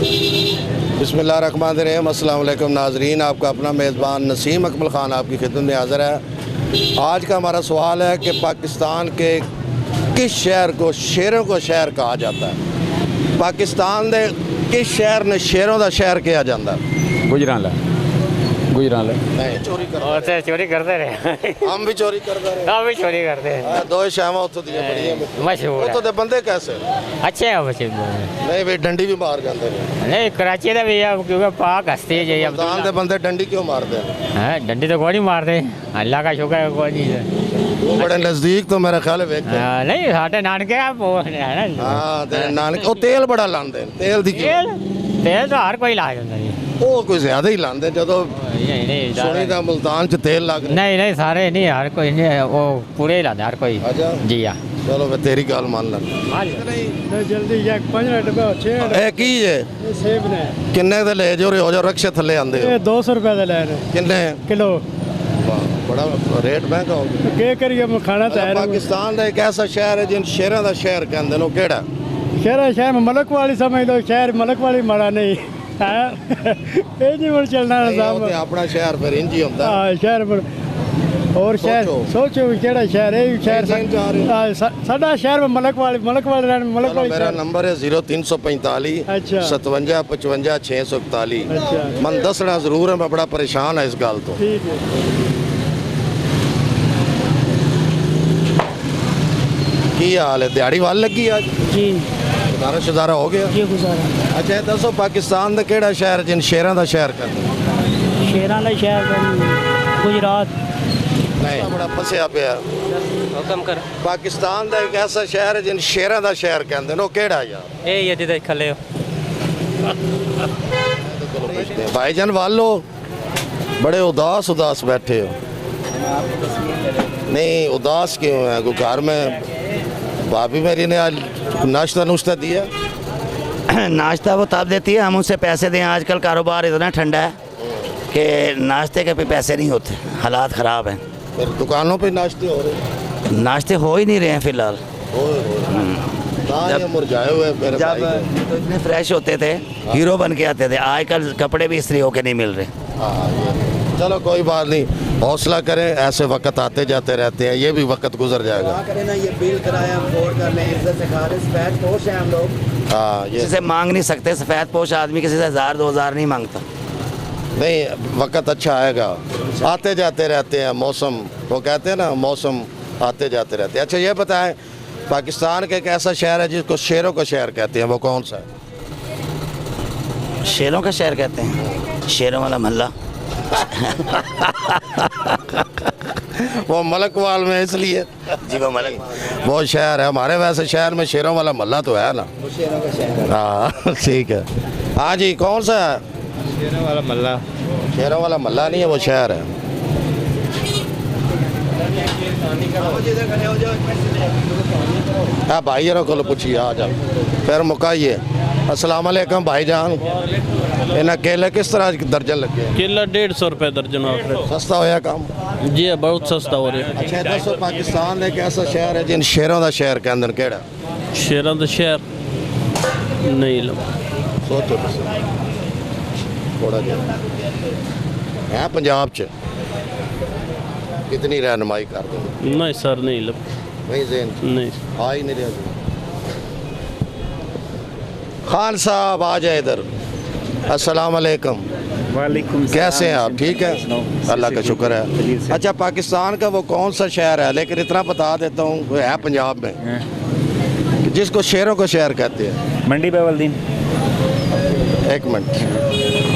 बिस्मिल्लाहिर्रहमानिर्रहीम। अस्सलाम वालेकुम नाजरीन, आपका अपना मेज़बान नसीम अकमल ख़ान आपकी खिदमत में हाज़िर है। आज का हमारा सवाल है कि पाकिस्तान के किस शहर को शेरों का शहर कहा जाता है? पाकिस्तान के किस शहर ने शेरों का शहर कहा जाता है? गुजराला नहीं, चोरी कर चोरी करते रहे। हम भी चोरी करते रहे। हम भी चोरी करते हैं। दो शामा उत्थों दी बड़ियां मशहूर है। तो दे बंदे कैसे अच्छे हैं बच्चे। नहीं भी डंडी भी मार जाते हैं। नहीं कराची का भी है क्योंकि पाक हस्ती है जी। मुल्तान के बंदे डंडी क्यों मारते हैं? हाँ डंडी तो कोई नहीं मारते, अल्लाह का शुक्र है कोई नहीं है। वो बड़े नज़दीक तो मेरा ख्याल है नहीं साढ़े नानके आप है ना। हाँ तेरे नानक वो तेल बड़ा लांदे हैं। तेल दी क्यों? तेल तो हर कोई ला जाता है। वो कोई ज्यादा ही लांदे जो नहीं सुनी दा मुल्तान च तेल लग नहीं सारे नहीं, हर कोई नहीं, वो पूरे ही लाते हर कोई। अच्छा जी हाँ चलो मैं तेरी गल मान ला। जल्दी एक 15 डब्बा 6 ए की है सेब ने किन्ने दे ले जो रे हो जा रक्शे थल्ले आंदे हो? ये 200 रुपए दे ले रहे किन्ने किलो। वाह, बड़ा रेट महंगा हो गया। के करिए मैं खाना तैयार हूं। पाकिस्तान का एक ऐसा शहर है जिन शेरों का शहर कहते हैं, केड़ा? शहर में मलक वाली समझ लो, शहर मलक वाली माड़ा नहीं ये जी बोल चलना निजाम अपना शहर फिर इंज ही होता है। हां शहर पर और शहर सोचो केड़ा शहर है शहर साडा शहर में मलक वाली मेरा नंबर है 0345 अच्छा 57 55 641। अच्छा मन दसना जरूर है, मैं बड़ा परेशान है इस गल तो। ठीक है की हाल है? दिहाड़ी वाल लगी आज? जी गुजारा शुजारा हो गया? ये गुजारा। अच्छा ये दसो पाकिस्तान का केड़ा शहर जिन शेरों का शहर कहते हैं? शेरां दा शहर गुजरात। नहीं बड़ा फसिया पिया। हुक्म कर। पाकिस्तान का एक ऐसा शहर है जिन शेरों का शहर कहते हैं, वो केड़ा यार? ए ये जिधर खले हो भाईजान वालो बड़े उदास बैठे हो। नहीं उदास क्यों है? कोई घर में भाभी मेरी ने आज नाश्ता नुश्ता दिया? नाश्ता वो तब देती है हम उनसे पैसे दें। आजकल कारोबार इतना ठंडा है कि नाश्ते के भी पैसे नहीं होते, हालात ख़राब हैं। फिर दुकानों पे नाश्ते हो रहे? नाश्ते हो ही नहीं रहे हैं फ़िलहाल। जब मुरझाए हुए मेरे जब तो इतने फ्रेश होते थे, हीरो बन के आते थे, आजकल कपड़े भी इस्त्री होके नहीं मिल रहे। चलो कोई बात नहीं, हौसला करें, ऐसे वक्त आते जाते रहते हैं, ये भी वक्त गुजर जाएगा। करें ना, ये बिल किराया हम फोड़ कर लें, इज्जत से खा रहे, सफ़ेद पोश हैं हम लोग। हाँ ये किसी से मांग नहीं सकते, सफ़ेद पोश आदमी किसी से 1000 2000 नहीं मांगता। नहीं वक्त अच्छा आएगा, आते जाते रहते हैं मौसम, वो कहते हैं ना मौसम आते जाते रहते हैं। अच्छा ये बताएं पाकिस्तान का एक ऐसा शहर है जिसको शेरों का शहर कहते हैं, वो कौन सा है? शेरों का शहर कहते हैं? शेरों वाला महल्ला। वो मलकवाल में इसलिए जी वो मलक वो शहर है हमारे। वैसे शहर में शेरों वाला महल्ला तो है ना? शेरों का शहर। हाँ ठीक है। हाँ जी कौन सा है? शेरों वाला मल्ला। शेरों वाला महल्ला नहीं है, वो शहर है। हाँ भाई को पूछिए आ जाओ फिर मुकाइए। अस्सलाम वालेकुम भाईजान, इन्हें केले किस तरह दर्जन लगे? केला 150 रुपए दर्जन। सस्ता होया काम? जी बहुत सस्ता हो रहा है। अच्छा दसो पाकिस्तान एक ऐसा शहर है जिन शेरों का शहर के अंदर केड़ा? शेरों का शहर नहीं लगा। सोचो थोड़ा जहा है पंजाब च कितनी रहनुमाई कर दो? नहीं सर नहीं लगा। नहीं ज़हन नहीं आ ही नहीं रहा। खान साहब आ जाए इधर। अस्सलाम वालेकुम। वालेकुम। कैसे हैं आप? ठीक है अल्लाह का शुक्र है। अच्छा पाकिस्तान का वो कौन सा शहर है, लेकिन इतना बता देता हूँ, वो है पंजाब में, जिसको शेरों का शहर कहते हैं? मंडी बावलदीन। एक मिनट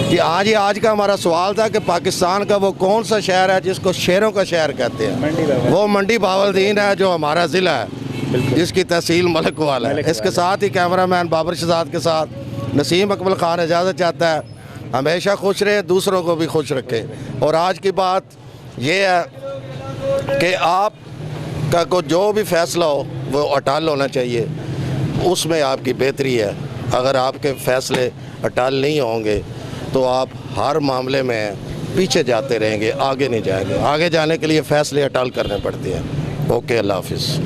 जी, आज का हमारा सवाल था कि पाकिस्तान का वो कौन सा शहर है जिसको शेरों का शहर कहते हैं? वो मंडी बावलदीन है जो हमारा ज़िला है, जिसकी तहसील मलकवाल है। इसके साथ ही कैमरामैन बाबर शहजाद के साथ नसीम अकमल ख़ान इजाज़त चाहता है। हमेशा खुश रहे, दूसरों को भी खुश रखे। और आज की बात ये है कि आप का को जो भी फैसला हो वो अटल होना चाहिए, उसमें आपकी बेहतरी है। अगर आपके फैसले अटल नहीं होंगे तो आप हर मामले में पीछे जाते रहेंगे, आगे नहीं जाएंगे। आगे जाने के लिए फ़ैसले अटल करने पड़ते हैं। ओके अल्लाह हाफिज़।